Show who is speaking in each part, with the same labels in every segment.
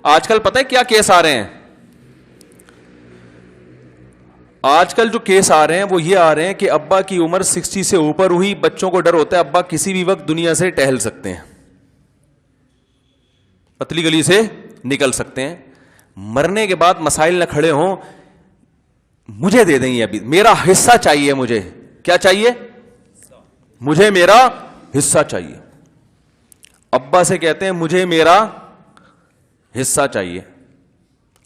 Speaker 1: آج کل پتہ ہے کیا کیس آ رہے ہیں؟ آج کل جو کیس آ رہے ہیں وہ یہ آ رہے ہیں کہ ابا کی عمر 60 سے اوپر ہوئی, بچوں کو ڈر ہوتا ہے ابا کسی بھی وقت دنیا سے ٹہل سکتے ہیں, پتلی گلی سے نکل سکتے ہیں, مرنے کے بعد مسائل نہ کھڑے ہوں, مجھے دے دیں گے ابھی, میرا حصہ چاہیے, مجھے کیا چاہیے, مجھے میرا حصہ چاہیے. ابا سے کہتے ہیں مجھے میرا حصہ چاہیے,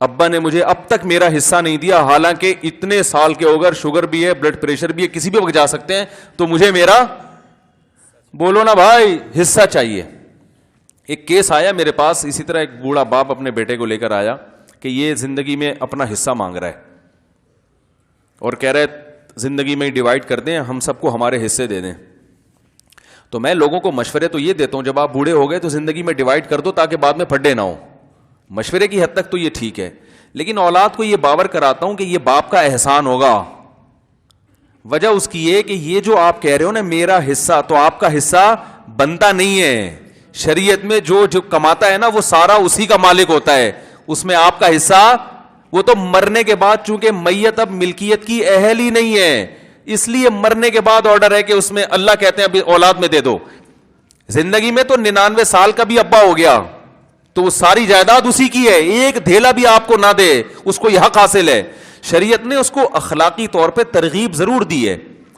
Speaker 1: ابا نے مجھے اب تک میرا حصہ نہیں دیا, حالانکہ اتنے سال کے ہو گئے, شوگر بھی ہے, بلڈ پریشر بھی ہے, کسی بھی وقت جا سکتے ہیں, تو مجھے میرا, بولو نا بھائی, حصہ چاہیے. ایک کیس آیا میرے پاس اسی طرح, ایک بوڑھا باپ اپنے بیٹے کو لے کر آیا کہ یہ زندگی میں اپنا حصہ مانگ رہا ہے اور کہہ رہا ہے زندگی میں ڈیوائڈ کر دیں, ہم سب کو ہمارے حصے دے دیں. تو میں لوگوں کو مشورے تو یہ دیتا ہوں, جب آپ بوڑھے ہو گئے تو زندگی میں ڈیوائڈ کر دو تاکہ بعد میں پھڈے نہ ہو. مشورے کی حد تک تو یہ ٹھیک ہے, لیکن اولاد کو یہ باور کراتا ہوں کہ یہ باپ کا احسان ہوگا. وجہ اس کی یہ کہ یہ جو آپ کہہ رہے ہو نا میرا حصہ, تو آپ کا حصہ بنتا نہیں ہے. شریعت میں جو کماتا ہے نا وہ سارا اسی کا مالک ہوتا ہے, اس میں آپ کا حصہ, وہ تو مرنے کے بعد, چونکہ میت اب ملکیت کی اہل ہی نہیں ہے, اس لیے مرنے کے بعد آرڈر ہے کہ اس میں اللہ کہتے ہیں ابھی اولاد میں دے دو. زندگی میں تو 99 سال کا بھی ابا ہو گیا تو وہ ساری جائیداد اسی کی ہے, ایک دھیلا بھی آپ کو نہ دے, اس کو یہ حق حاصل ہے. شریعت نے اس کو اخلاقی طور پہ ترغیب ضرور دی ہے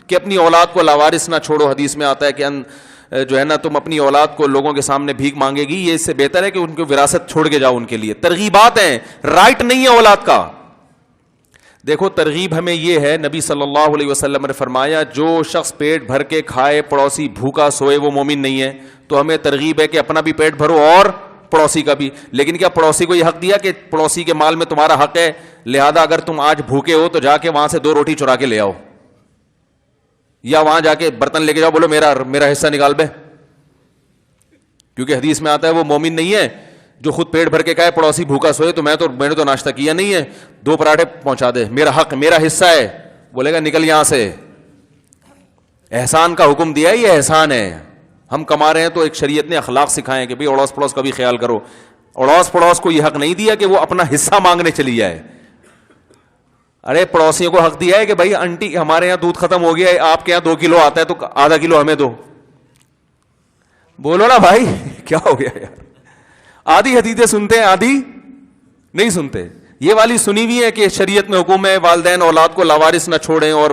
Speaker 1: کہ اپنی اولاد کو لاوارث نہ چھوڑو. حدیث میں آتا ہے کہ جو ہے نا تم اپنی اولاد کو لوگوں کے سامنے بھیک مانگے گی, یہ اس سے بہتر ہے کہ ان کو وراثت چھوڑ کے جاؤ. ان کے لیے ترغیبات ہیں, رائٹ نہیں ہے اولاد کا. دیکھو ترغیب ہمیں یہ ہے, نبی صلی اللہ علیہ وسلم نے فرمایا جو شخص پیٹ بھر کے کھائے پڑوسی بھوکا سوئے وہ مومن نہیں ہے. تو ہمیں ترغیب ہے کہ اپنا بھی پیٹ بھرو اور پڑوسی کا بھی. لیکن کیا پڑوسی کو یہ حق دیا کہ پڑوسی کے مال میں تمہارا حق ہے, لہذا اگر تم آج بھوکے ہو تو جا کے وہاں سے 2 روٹی چرا کے لے آؤ, یا وہاں جا کے برتن لے کے جاؤ, بولو میرا حصہ نکال بے. کیونکہ حدیث میں آتا ہے وہ مومن نہیں ہے جو خود پیٹ بھر کے کہے پڑوسی بھوکا سوئے تو میں نے تو ناشتہ کیا نہیں ہے, 2 پراٹھے پہنچا دے, میرا حق, میرا حصہ ہے. بولے گا نکل یہاں سے. احسان کا حکم دیا ہے, یہ احسان ہے. ہم کما رہے ہیں تو ایک شریعت نے اخلاق سکھائے کہ بھئی اڑوس پڑوس کا بھی خیال کرو. اڑوس پڑوس کو یہ حق نہیں دیا کہ وہ اپنا حصہ مانگنے چلی جائے. ارے پڑوسیوں کو حق دیا ہے کہ بھائی آنٹی ہمارے یہاں دودھ ختم ہو گیا ہے, آپ کے یہاں 2 کلو آتا ہے تو آدھا کلو ہمیں دو. بولو نا بھائی کیا ہو گیا یار. آدھی حدیثیں سنتے ہیں, آدھی نہیں سنتے. یہ والی سنی ہوئی ہے کہ شریعت میں حکم ہے والدین اولاد کو لاوارث نہ چھوڑیں اور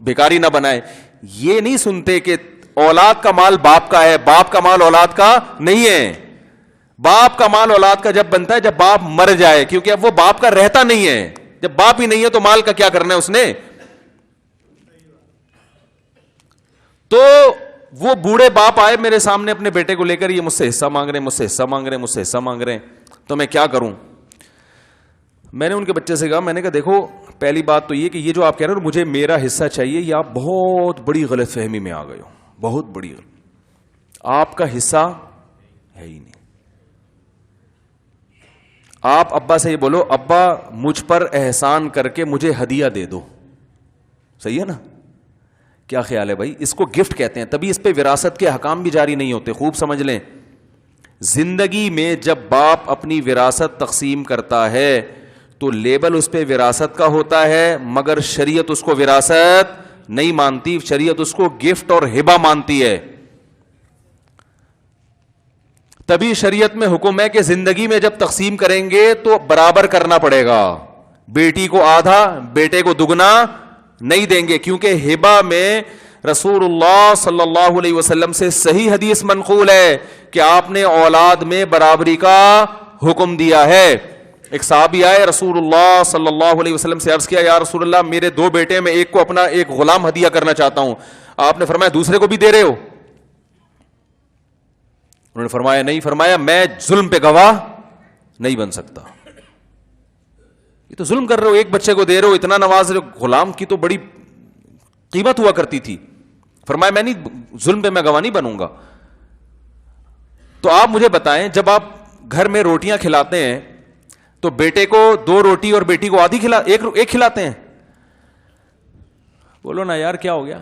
Speaker 1: بھکاری نہ بنائیں. یہ نہیں سنتے کہ اولاد کا مال باپ کا ہے, باپ کا مال اولاد کا نہیں ہے. باپ کا مال اولاد کا جب بنتا ہے جب باپ مر جائے, کیونکہ اب وہ باپ کا رہتا نہیں ہے. جب باپ ہی نہیں ہے تو مال کا کیا کرنا ہے اس نے. تو وہ بوڑھے باپ آئے میرے سامنے اپنے بیٹے کو لے کر, یہ مجھ سے حصہ مانگ رہے ہیں, مجھ سے حصہ مانگ رہے ہیں, مجھ سے حصہ مانگ رہے ہیں, تو میں کیا کروں. میں نے ان کے بچے سے کہا, میں نے کہا دیکھو پہلی بات تو یہ کہ یہ جو آپ کہہ رہے ہو مجھے میرا حصہ چاہیے, یہ آپ بہت بڑی غلط فہمی میں آ گئے ہو, بہت بڑی. آپ کا حصہ ہے ہی نہیں. آپ ابا سے یہ بولو ابا مجھ پر احسان کر کے مجھے ہدیہ دے دو. صحیح ہے نا. کیا خیال ہے بھائی, اس کو گفٹ کہتے ہیں, تبھی اس پہ وراثت کے حکام بھی جاری نہیں ہوتے. خوب سمجھ لیں, زندگی میں جب باپ اپنی وراثت تقسیم کرتا ہے تو لیبل اس پہ وراثت کا ہوتا ہے, مگر شریعت اس کو وراثت نہیں مانتی. شریعت اس کو گفٹ اور ہبہ مانتی ہے. تبھی شریعت میں حکم ہے کہ زندگی میں جب تقسیم کریں گے تو برابر کرنا پڑے گا. بیٹی کو آدھا, بیٹے کو دگنا نہیں دیں گے, کیونکہ ہبہ میں رسول اللہ صلی اللہ علیہ وسلم سے صحیح حدیث منقول ہے کہ آپ نے اولاد میں برابری کا حکم دیا ہے. ایک صحابی آئے رسول اللہ صلی اللہ علیہ وسلم سے عرض کیا, یا رسول اللہ میرے 2 بیٹے, میں ایک کو اپنا ایک غلام ہدیہ کرنا چاہتا ہوں. آپ نے فرمایا دوسرے کو بھی دے رہے ہو؟ انہوں نے فرمایا نہیں. فرمایا میں ظلم پہ گواہ نہیں بن سکتا. یہ تو ظلم کر رہے ہو, ایک بچے کو دے رہے ہو, اتنا نواز رہے ہو, غلام کی تو بڑی قیمت ہوا کرتی تھی. فرمایا میں نہیں, ظلم پہ میں گواہ نہیں بنوں گا. تو آپ مجھے بتائیں, جب آپ گھر میں روٹیاں کھلاتے ہیں تو بیٹے کو 2 روٹی اور بیٹی کو آدھی ایک کھلاتے ہیں؟ بولو نا یار کیا ہو گیا.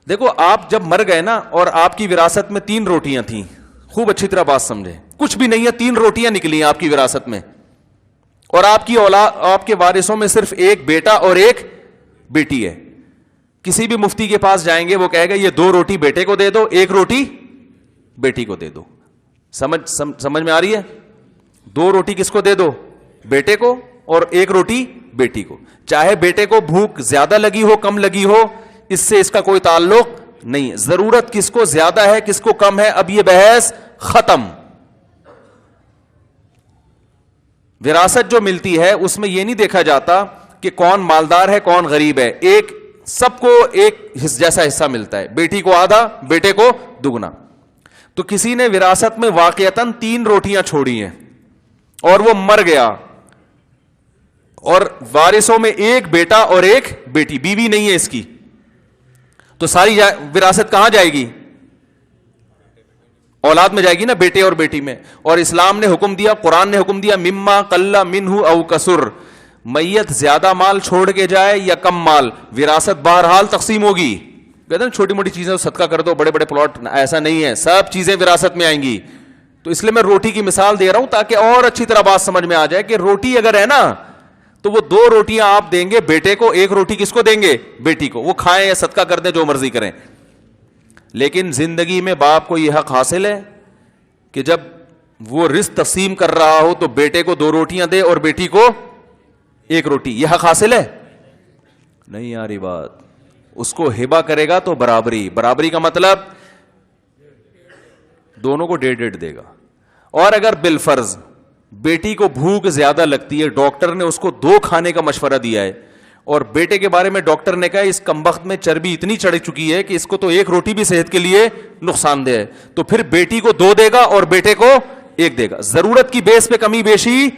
Speaker 1: دیکھو آپ جب مر گئے نا اور آپ کی وراثت میں 3 روٹیاں تھیں, خوب اچھی طرح بات سمجھے, کچھ بھی نہیں ہے, 3 روٹیاں نکلی ہیں آپ کی وراثت میں, اور آپ کی اولاد, آپ کے وارثوں میں صرف ایک بیٹا اور ایک بیٹی ہے. کسی بھی مفتی کے پاس جائیں گے وہ کہے گا یہ 2 روٹی بیٹے کو دے دو, 1 روٹی بیٹی کو دے دو. سمجھ میں آ رہی ہے؟ 2 روٹی کس کو دے دو؟ بیٹے کو, اور 1 روٹی بیٹی کو. چاہے بیٹے کو بھوک زیادہ لگی ہو کم لگی ہو, اس سے اس کا کوئی تعلق نہیں. ضرورت کس کو زیادہ ہے کس کو کم ہے, اب یہ بحث ختم. وراثت جو ملتی ہے اس میں یہ نہیں دیکھا جاتا کہ کون مالدار ہے کون غریب ہے, ایک سب کو ایک جیسا حصہ ملتا ہے, بیٹی کو آدھا بیٹے کو دگنا. تو کسی نے وراثت میں واقعتاً 3 روٹیاں چھوڑی ہیں اور وہ مر گیا, اور وارثوں میں ایک بیٹا اور ایک بیٹی, بیوی نہیں ہے اس کی, تو ساری وراثت کہاں جائے گی؟ اولاد میں جائے گی نا, بیٹے اور بیٹی میں. اور اسلام نے حکم دیا, قرآن نے حکم دیا, مما قل منہ او کسر, میت زیادہ مال چھوڑ کے جائے یا کم مال, وراثت بہرحال تقسیم ہوگی. کہتے ہیں چھوٹی موٹی چیزیں صدقہ کر دو, بڑے بڑے پلاٹ, ایسا نہیں ہے, سب چیزیں وراثت میں آئیں گی. تو اس لیے میں روٹی کی مثال دے رہا ہوں تاکہ اور اچھی طرح بات سمجھ میں آ جائے کہ روٹی اگر ہے نا تو وہ 2 روٹیاں آپ دیں گے بیٹے کو, 1 روٹی کس کو دیں گے؟ بیٹی کو. وہ کھائیں یا صدقہ کر دیں, جو مرضی کریں. لیکن زندگی میں باپ کو یہ حق حاصل ہے کہ جب وہ رزق تقسیم کر رہا ہو تو بیٹے کو 2 روٹیاں دے اور بیٹی کو 1 روٹی. یہ حق حاصل ہے؟ نہیں آ رہی بات. اس کو ہبہ کرے گا تو برابری. برابری کا مطلب دونوں کو 1.5 دے گا. اور اگر بالفرض بیٹی کو بھوک زیادہ لگتی ہے, ڈاکٹر نے اس کو 2 کھانے کا مشورہ دیا ہے, اور بیٹے کے بارے میں ڈاکٹر نے کہا اس کمبخت میں چربی اتنی چڑھ چکی ہے کہ اس کو تو 1 روٹی بھی صحت کے لیے نقصان دہ ہے, تو پھر بیٹی کو 2 دے گا اور بیٹے کو 1 دے گا. ضرورت کی بیس پہ کمی بیشی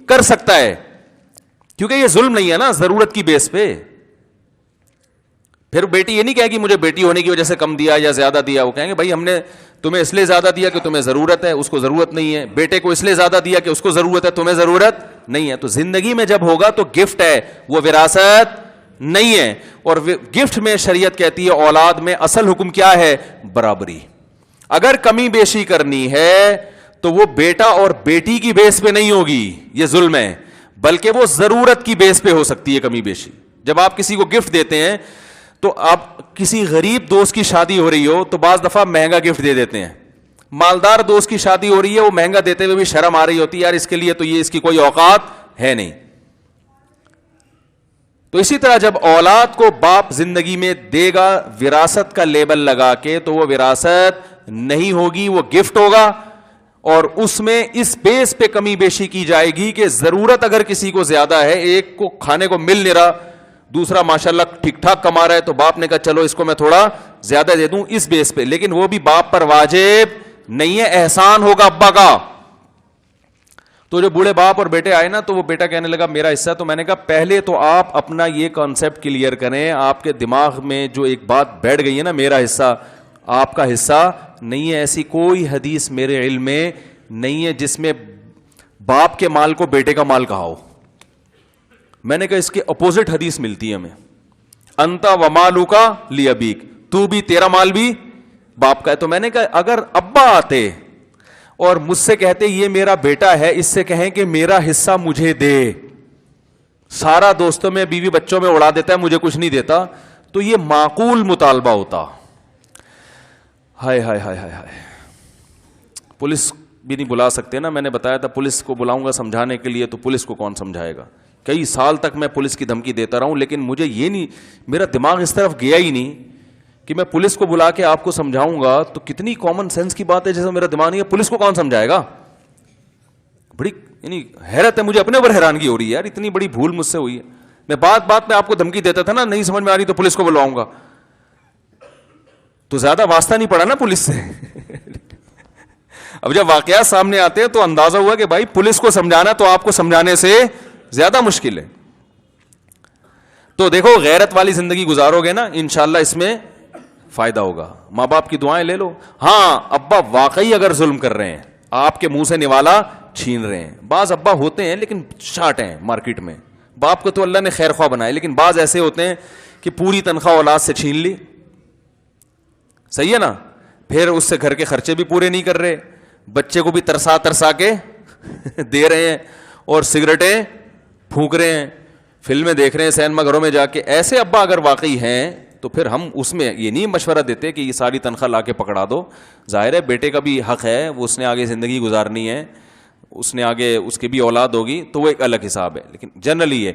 Speaker 1: کر سکتا ہے, کیونکہ یہ ظلم نہیں ہے نا, ضرورت کی بیس پہ. پھر بیٹی یہ نہیں کہے گی مجھے بیٹی ہونے کی وجہ سے کم دیا یا زیادہ دیا, وہ کہیں گے بھائی ہم نے تمہیں اس لیے زیادہ دیا کہ تمہیں ضرورت ہے, اس کو ضرورت نہیں ہے. بیٹے کو اس لیے زیادہ دیا کہ اس کو ضرورت ہے, تمہیں ضرورت نہیں ہے. تو زندگی میں جب ہوگا تو گفٹ ہے, وہ وراثت نہیں ہے. اور گفٹ میں شریعت کہتی ہے اولاد میں اصل حکم کیا ہے؟ برابری. اگر کمی بیشی کرنی ہے تو وہ بیٹا اور بیٹی کی بیس پہ نہیں ہوگی, یہ ظلم ہے, بلکہ وہ ضرورت کی بیس پہ ہو سکتی ہے کمی بیشی. جب آپ کسی کو گفٹ دیتے ہیں تو آپ کسی غریب دوست کی شادی ہو رہی ہو تو بعض دفعہ مہنگا گفٹ دے دیتے ہیں. مالدار دوست کی شادی ہو رہی ہے, وہ مہنگا دیتے ہوئے بھی شرم آ رہی ہوتی ہے, یار اس کے لیے تو یہ اس کی کوئی اوقات ہے نہیں. تو اسی طرح جب اولاد کو باپ زندگی میں دے گا وراثت کا لیبل لگا کے, تو وہ وراثت نہیں ہوگی, وہ گفٹ ہوگا. اور اس میں اس بیس پہ کمی بیشی کی جائے گی کہ ضرورت اگر کسی کو زیادہ ہے, ایک کو کھانے کو مل نہیں رہا, دوسرا ماشاءاللہ ٹھیک ٹھاک کما رہا ہے, تو باپ نے کہا چلو اس کو میں تھوڑا زیادہ دے دوں اس بیس پہ. لیکن وہ بھی باپ پر واجب نہیں ہے, احسان ہوگا ابا کا. تو جو بوڑھے باپ اور بیٹے آئے نا, تو وہ بیٹا کہنے لگا میرا حصہ. تو میں نے کہا پہلے تو آپ اپنا یہ کانسیپٹ کلیئر کریں, آپ کے دماغ میں جو ایک بات بیٹھ گئی ہے نا میرا حصہ, آپ کا حصہ نہیں ہے. ایسی کوئی حدیث میرے علم میں نہیں ہے جس میں باپ کے مال کو بیٹے کا مال کہا ہو. میں نے کہا اس کے اپوزٹ حدیث ملتی ہے ہمیں, انتا ومالوکا لیابیک, تو بھی تیرا مال بھی باپ کا ہے. تو میں نے کہا اگر ابا آتے اور مجھ سے کہتے یہ میرا بیٹا ہے, اس سے کہیں کہ میرا حصہ مجھے دے, سارا دوستوں میں بیوی بچوں میں اڑا دیتا ہے, مجھے کچھ نہیں دیتا, تو یہ معقول مطالبہ ہوتا. ہائے ہائے ہائے ہائے ہائے, پولیس بھی نہیں بلا سکتے نا. میں نے بتایا تھا پولیس کو بلاؤں گا سمجھانے کے لیے, تو پولیس کو کون سمجھائے گا. کئی سال تک میں پولیس کی دھمکی دیتا رہا ہوں, لیکن مجھے یہ نہیں, میرا دماغ اس طرف گیا ہی نہیں کہ میں پولیس کو بلا کے آپ کو سمجھاؤں گا. تو کتنی کامن سینس کی بات ہے, جیسے میرا دماغ نہیں ہے, پولیس کو کون سمجھائے گا. بڑی یعنی حیرت ہے مجھے, اپنے اوپر حیرانگی ہو رہی ہے یار, اتنی بڑی بھول مجھ سے ہوئی ہے. میں بات بات میں آپ کو دھمکی دیتا تھا نا, نہیں سمجھ میں آ رہی تو پولیس کو بلواؤں گا, تو زیادہ واسطہ نہیں پڑا نا پولیس سے. اب جب واقعات سامنے آتے ہیں تو اندازہ ہوا کہ بھائی پولیس کو سمجھانا تو آپ کو سمجھانے سے زیادہ مشکل ہے. تو دیکھو غیرت والی زندگی گزارو گے نا, انشاءاللہ اس میں فائدہ ہوگا. ماں باپ کی دعائیں لے لو. ہاں ابا واقعی اگر ظلم کر رہے ہیں, آپ کے منہ سے نوالا چھین رہے ہیں, بعض ابا ہوتے ہیں لیکن شاٹ ہیں مارکیٹ میں, باپ کو تو اللہ نے خیر خواہ بنائے, لیکن بعض ایسے ہوتے ہیں کہ پوری تنخواہ اولاد سے چھین لی, صحیح ہے نا, پھر اس سے گھر کے خرچے بھی پورے نہیں کر رہے. بچے کو بھی ترسا ترسا کے دے رہے ہیں اور سگریٹیں پھونک رہے ہیں, فلمیں دیکھ رہے ہیں سینما گھروں میں جا کے. ایسے ابا اگر واقعی ہیں تو پھر ہم اس میں یہ نہیں مشورہ دیتے کہ یہ ساری تنخواہ لا کے پکڑا دو. ظاہر ہے بیٹے کا بھی حق ہے, وہ اس نے آگے زندگی گزارنی ہے, اس نے آگے اس کی بھی اولاد ہوگی تو وہ ایک الگ حساب ہے, لیکن جنرلی یہ